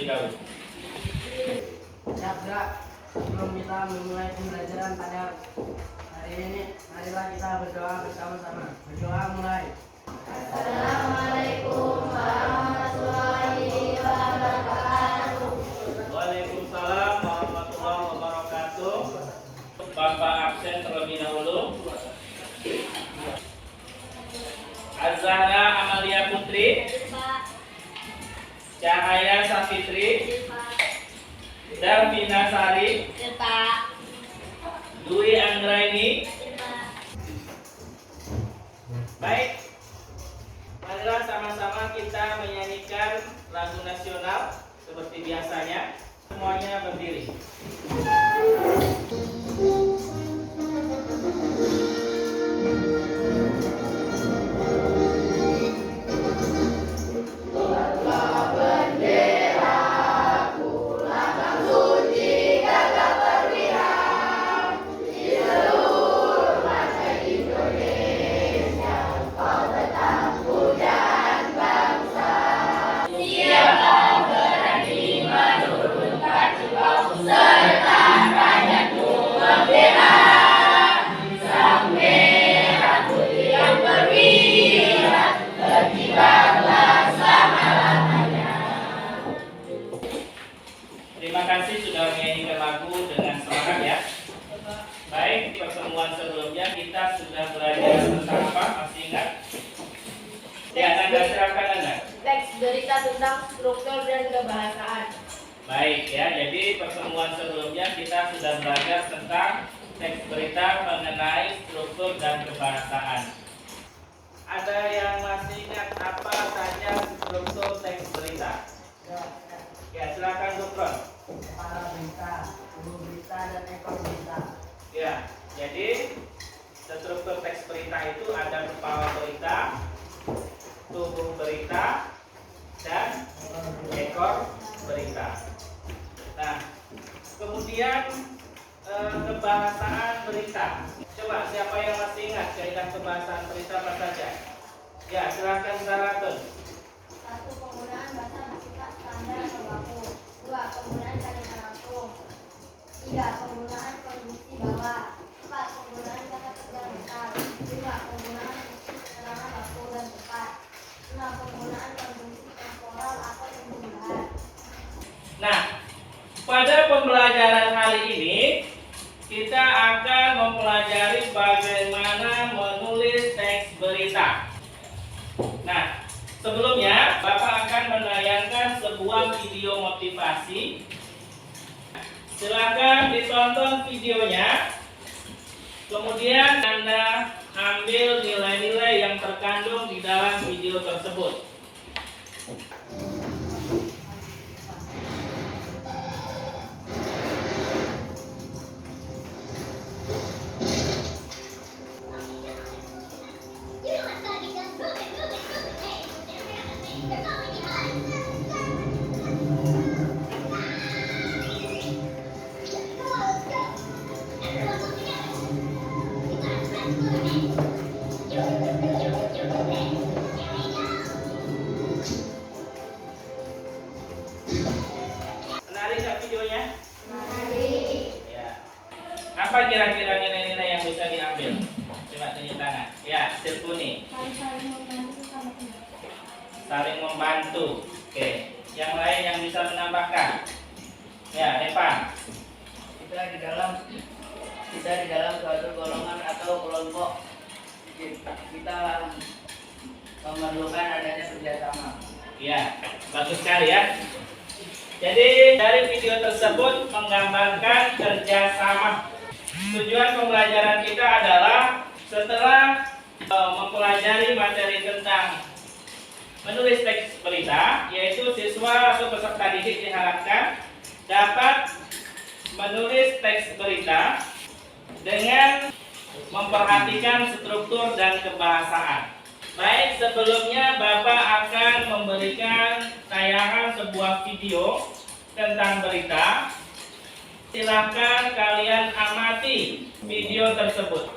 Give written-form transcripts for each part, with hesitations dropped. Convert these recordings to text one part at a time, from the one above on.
dahulu. Sabda, sebelum kita memulai pembelajaran pada hari ini, marilah kita berdoa bersama-sama. Berdoa mulai. Assalamualaikum warahmatullahi wabarakatuh. Waalaikumsalam warahmatullahi wabarakatuh. Bapak absen terlebih dahulu. Az-Zahra Amalia Putri, Cahaya Safitri, Darmina Sari, Dwi Anggraini. Baik, marilah sama-sama kita menyanyikan lagu nasional seperti biasanya. Semuanya berdiri. Terima kasih sudah menyanyikan lagu dengan semangat ya. Baik, di pertemuan sebelumnya kita sudah belajar tentang apa? Masih ingat? Ya, Anda silakan Anda. Teks berita tentang struktur dan kebahasaan. Baik ya, jadi pertemuan sebelumnya kita sudah belajar tentang teks berita mengenai struktur dan kebahasaan. Ada yang masih ingat apa saja struktur teks berita? Ya, silakan Dukron. Kepala berita, hulu berita, dan ekor berita. Ya, jadi struktur teks berita itu ada kepala berita, tubuh berita, dan ekor berita. Nah, kemudian kebahasaan berita. Coba siapa yang masih ingat kaidah kebahasaan berita apa saja? Ya, silakan Saratun. 1. Penggunaan bahasa bersifat standar atau baku. 2. Penggunaan kalimat langsung. 3. Penggunaan konjungsi bawah. 4. Penggunaan kata kerja lengkap. 5. Penggunaan keterangan waktu dan tepat. 6. Penggunaan konjungsi temporal atau pembunuhan. Nah, pada pembelajaran hari ini kita akan mempelajari bagaimana menulis teks berita. Nah, sebelumnya Bapak akan menayangkan sebuah video motivasi. Silakan ditonton videonya. Kemudian Anda ambil nilai-nilai yang terkandung di dalam video tersebut. Menarik nggak videonya? Ya. Apa kira-kira nilai-nilai yang bisa diambil? Coba tunjuk tangan. Ya, Silpuni. Saling membantu. Oke. Yang lain yang bisa menambahkan? Ya, Evan. Kita di dalam suatu golongan atau kelompok, kita memerlukan adanya kerjasama. Ya, bagus sekali ya. Jadi dari video tersebut menggambarkan kerjasama. Tujuan pembelajaran kita adalah setelah mempelajari materi tentang menulis teks berita, yaitu siswa atau peserta didik diharapkan dapat menulis teks berita dengan memperhatikan struktur dan kebahasaan. Baik, sebelumnya Bapak akan memberikan tayangan sebuah video tentang berita. Silakan kalian amati video tersebut.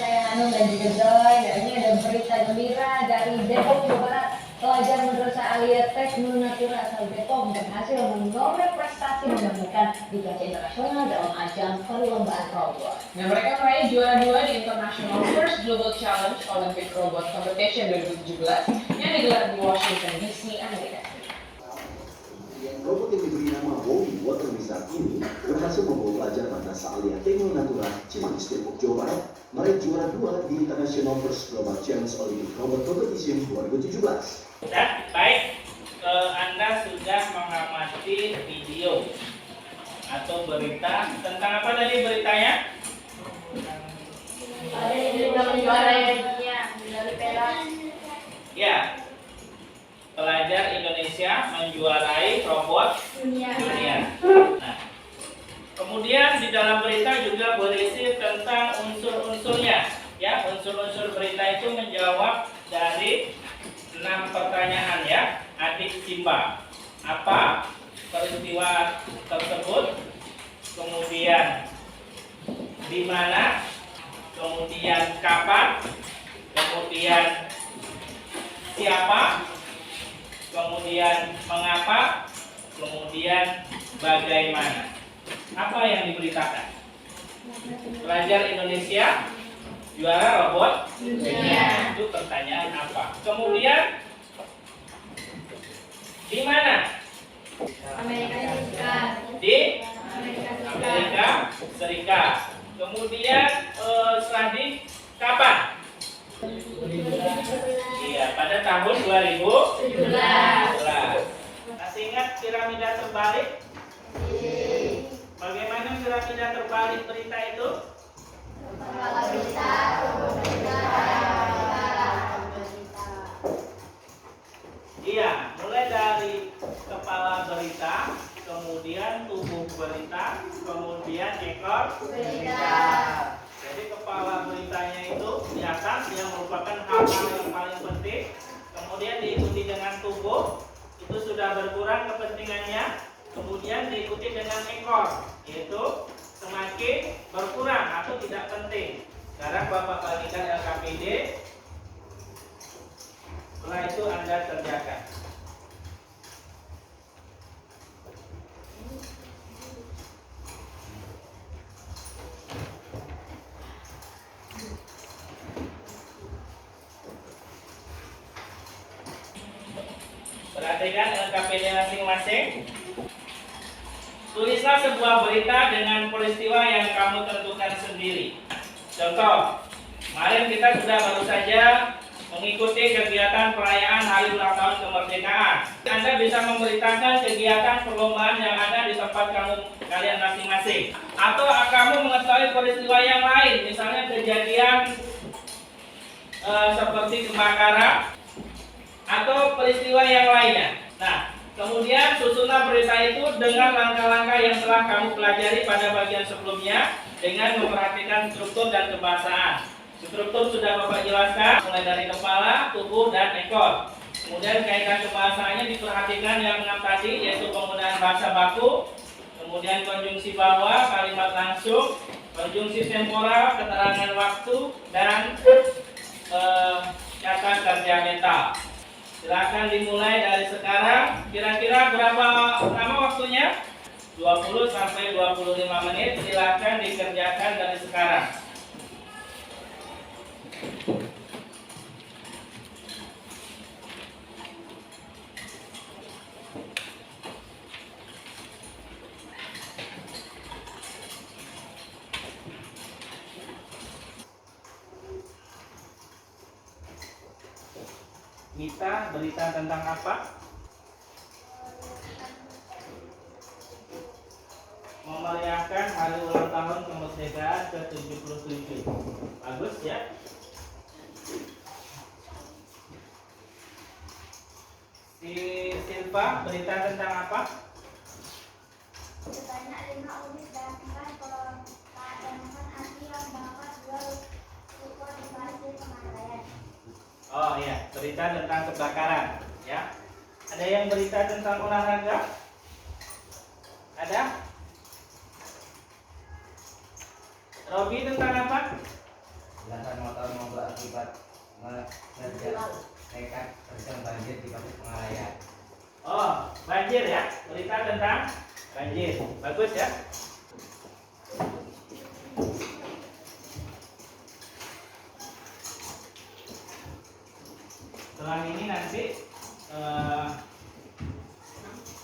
Saya Hanum dan juga Joy. Ini ada berita gembira dari Depok, Jawa Barat. Pelajar Madrasah Aliyah Teknul Natura asal Depok berhasil menoreh prestasi menemukan di kancah internasional dalam ajang perlombaan robot. Nah, mereka meraih juara 2 di International First Global Challenge Olympic Robot Competition 2017 yang digelar di Washington DC, Amerika Serikat. Robot yang diberi nama Bobby Water Wizard ini berhasil membawa pelajar Madrasah Aliyah Teknul Natura Cimanggis Depok, Jawa Barat meraih juara 2 di International First Global Challenge Olympic Robot Competition 2017. Ya, baik. Anda sudah mengamati video atau berita tentang apa tadi beritanya? Ya, pelajar Indonesia menjuarai robot dunia. Nah, kemudian di dalam berita juga berisi tentang unsur-unsurnya. Ya, unsur-unsur berita itu menjawab dari 6 pertanyaan ya. Adik Simba, apa peristiwa tersebut? Kemudian di mana? Kemudian kapan? Kemudian siapa? Kemudian mengapa? Kemudian bagaimana? Apa yang diberitakan? Pelajar Indonesia juara robot dunia. Itu pertanyaan apa? Kemudian di mana? Amerika Serikat. Di Amerika Serikat. Kemudian Sladi kapan? Iya, pada tahun 2017. Masih ingat piramida terbalik? Bagaimana piramida terbalik berita itu? Kepala berita, Iya, mulai dari kepala berita, kemudian tubuh berita, kemudian ekor berita. Jadi kepala beritanya itu di atas yang merupakan hal-hal yang paling penting, kemudian diikuti dengan tubuh, itu sudah berkurang kepentingannya, kemudian diikuti dengan ekor, yaitu semakin berkurang atau tidak penting. Sekarang Bapak bagikan LKPD. Setelah itu Anda kerjakan. Perhatikan LKPD masing-masing. Tulislah sebuah berita dengan peristiwa yang kamu tentukan sendiri. Contoh, kemarin kita sudah baru saja mengikuti kegiatan perayaan Hari Ulang Tahun Kemerdekaan. Anda bisa memberitakan kegiatan perlombaan yang ada di tempat kalian masing-masing. Atau kamu mengetahui peristiwa yang lain, misalnya kejadian seperti kebakaran atau peristiwa yang lainnya. Nah, kemudian susunlah berita itu dengan langkah-langkah yang telah kamu pelajari pada bagian sebelumnya dengan memperhatikan struktur dan kebahasaan. Struktur sudah Bapak jelaskan, mulai dari kepala, tubuh, dan ekor. Kemudian kaitan kebahasaannya diperhatikan yang 6 tadi, yaitu penggunaan bahasa baku, kemudian konjungsi bawah, kalimat langsung, konjungsi temporal, keterangan waktu, dan kata kerja mental. Silakan dimulai dari sekarang. Kira-kira berapa lama waktunya? 20 sampai 25 menit. Silakan dikerjakan dari sekarang. Mita, berita tentang apa? Memeriahkan hari ulang tahun kemerdekaan ke-77. Bagus ya? Si Silva, berita tentang apa? sebanyak 5 unit damkar pemadaman api yang dapat 2 ruko di Pasir Pemataian. Oh iya, berita tentang kebakaran ya. Ada yang berita tentang olahraga? Ada? Robi tentang apa? Belasan motor mogok akibat mengerja nekat terjun ban banjir di Pasir Pengaraya. Oh, banjir ya. Berita tentang banjir. Bagus ya. Setelah ini nanti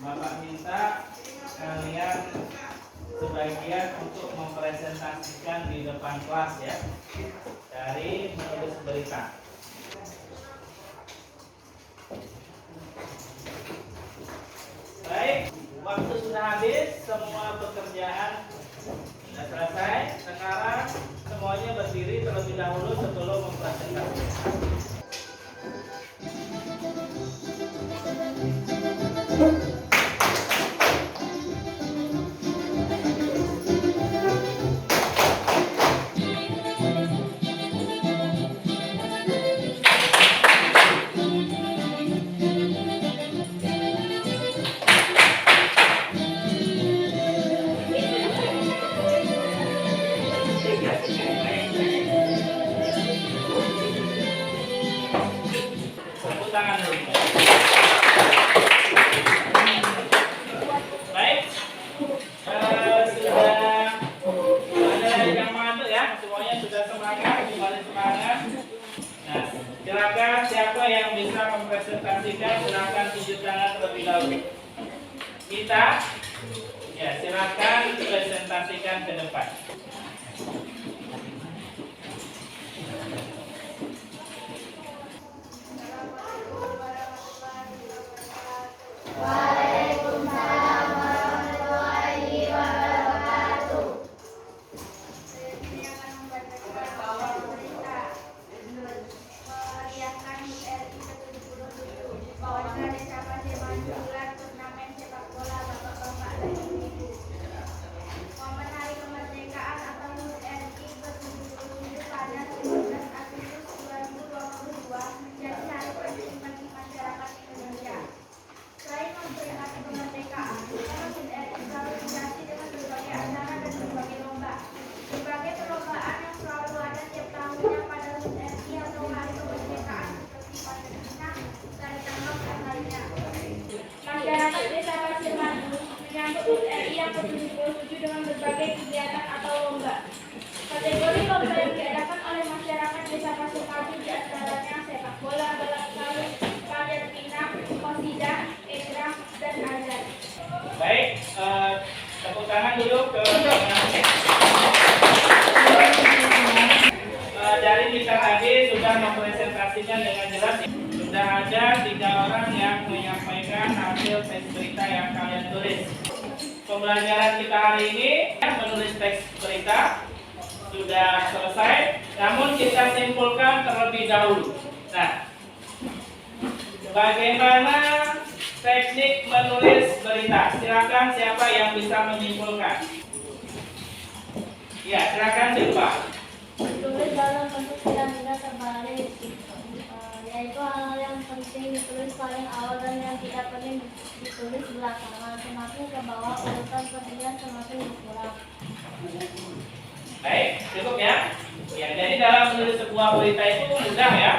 Bapak minta kalian sebagian untuk mempresentasikan di depan kelas ya, dari menulis berita. Baik, waktu sudah habis, semua pekerjaan sudah selesai. Sekarang semuanya berdiri terlebih dahulu sebelum mempresentasikan. Tepuk tangan dulu. Baik, sudah ada yang mantuk ya, semuanya sudah semangat, kembali semangat. Nah, silakan siapa yang bisa mempresentasikan, silakan tunjuk tangan terlebih dahulu. Kita, ya silakan presentasikan ke depan. Waalaikumsalam warahmatullahi wabarakatuh. Saya akan membacakan berita meriahkan HUT RI ke-77. Warga Desa Pasir menggelar turnamen sepak bola bapak-bapak dan ibu-ibu. Momen Hari Kemerdekaan atau HUT RI ke-77 pada 17 Agustus 2022 menjadi hari penting bagi masyarakat Indonesia. Selain memperingati kemerdekaan, HUT RI selalu dihiasi dengan berbagai acara dan berbagai lomba. Berbagai perlombaan yang selalu ada tiap tahunnya pada HUT RI atau hari kemerdekaan seperti Pasir Pinang, Tari Tambang, dan lainnya. Masyarakat Desa Pasir Madu menyambut HUT RI yang ke-77 dengan berbagai kegiatan atau lomba. Kategori lomba yang diadakan oleh masyarakat Desa Pasir Madu diantaranya sepak bola, balap karung, panjat pinang, qasidah, egrang, dan azan. Baik, tepuk tangan dulu ke dari kita tadi sudah mempresentasikan dengan jelas. Sudah ada 3 orang yang menyampaikan hasil teks berita yang kalian tulis. Pembelajaran kita hari ini menulis teks berita sudah selesai, namun kita simpulkan terlebih dahulu. Nah, bagaimana teknik menulis berita? Silakan siapa yang bisa menyimpulkan? Ya, silakan Silva. Tulis dalam bentuk piramida terbalik, yaitu hal yang penting ditulis paling awal dan yang tidak penting ditulis belakangan. Semakin ke bawah urutan pentingnya semakin berkurang. Baik, cukup ya. Ya, jadi dalam menulis sebuah berita itu mudah ya,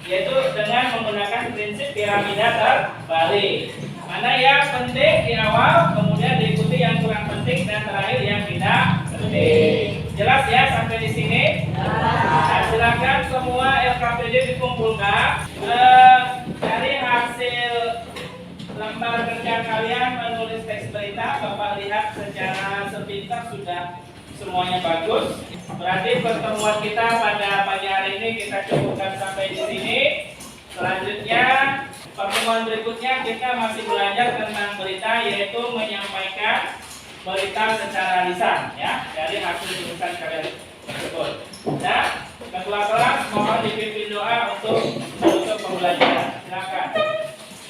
yaitu dengan menggunakan prinsip piramida terbalik. Mana yang penting di awal, kemudian diikuti yang kurang penting, dan terakhir yang tidak penting. Jelas ya sampai di sini? Nah, silakan semua LKPD dikumpulkan. Dari hasil lembar kerja kalian menulis teks berita, Bapak lihat secara sepintas sudah semuanya bagus. Berarti pertemuan kita pada pagi hari ini kita cukupkan sampai di sini. Selanjutnya pertemuan berikutnya kita masih belajar tentang berita, yaitu menyampaikan berita secara lisan ya, dari hasil tulisan kalian tersebut. Nah, ketua kelas mohon dipimpin doa untuk menutup pembelajaran. Silakan.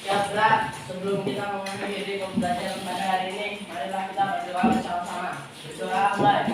Ya setelah sebelum kita mengakhiri pembelajaran pada hari ini, marilah kita berdoa bersama-sama. Berdoa mulai.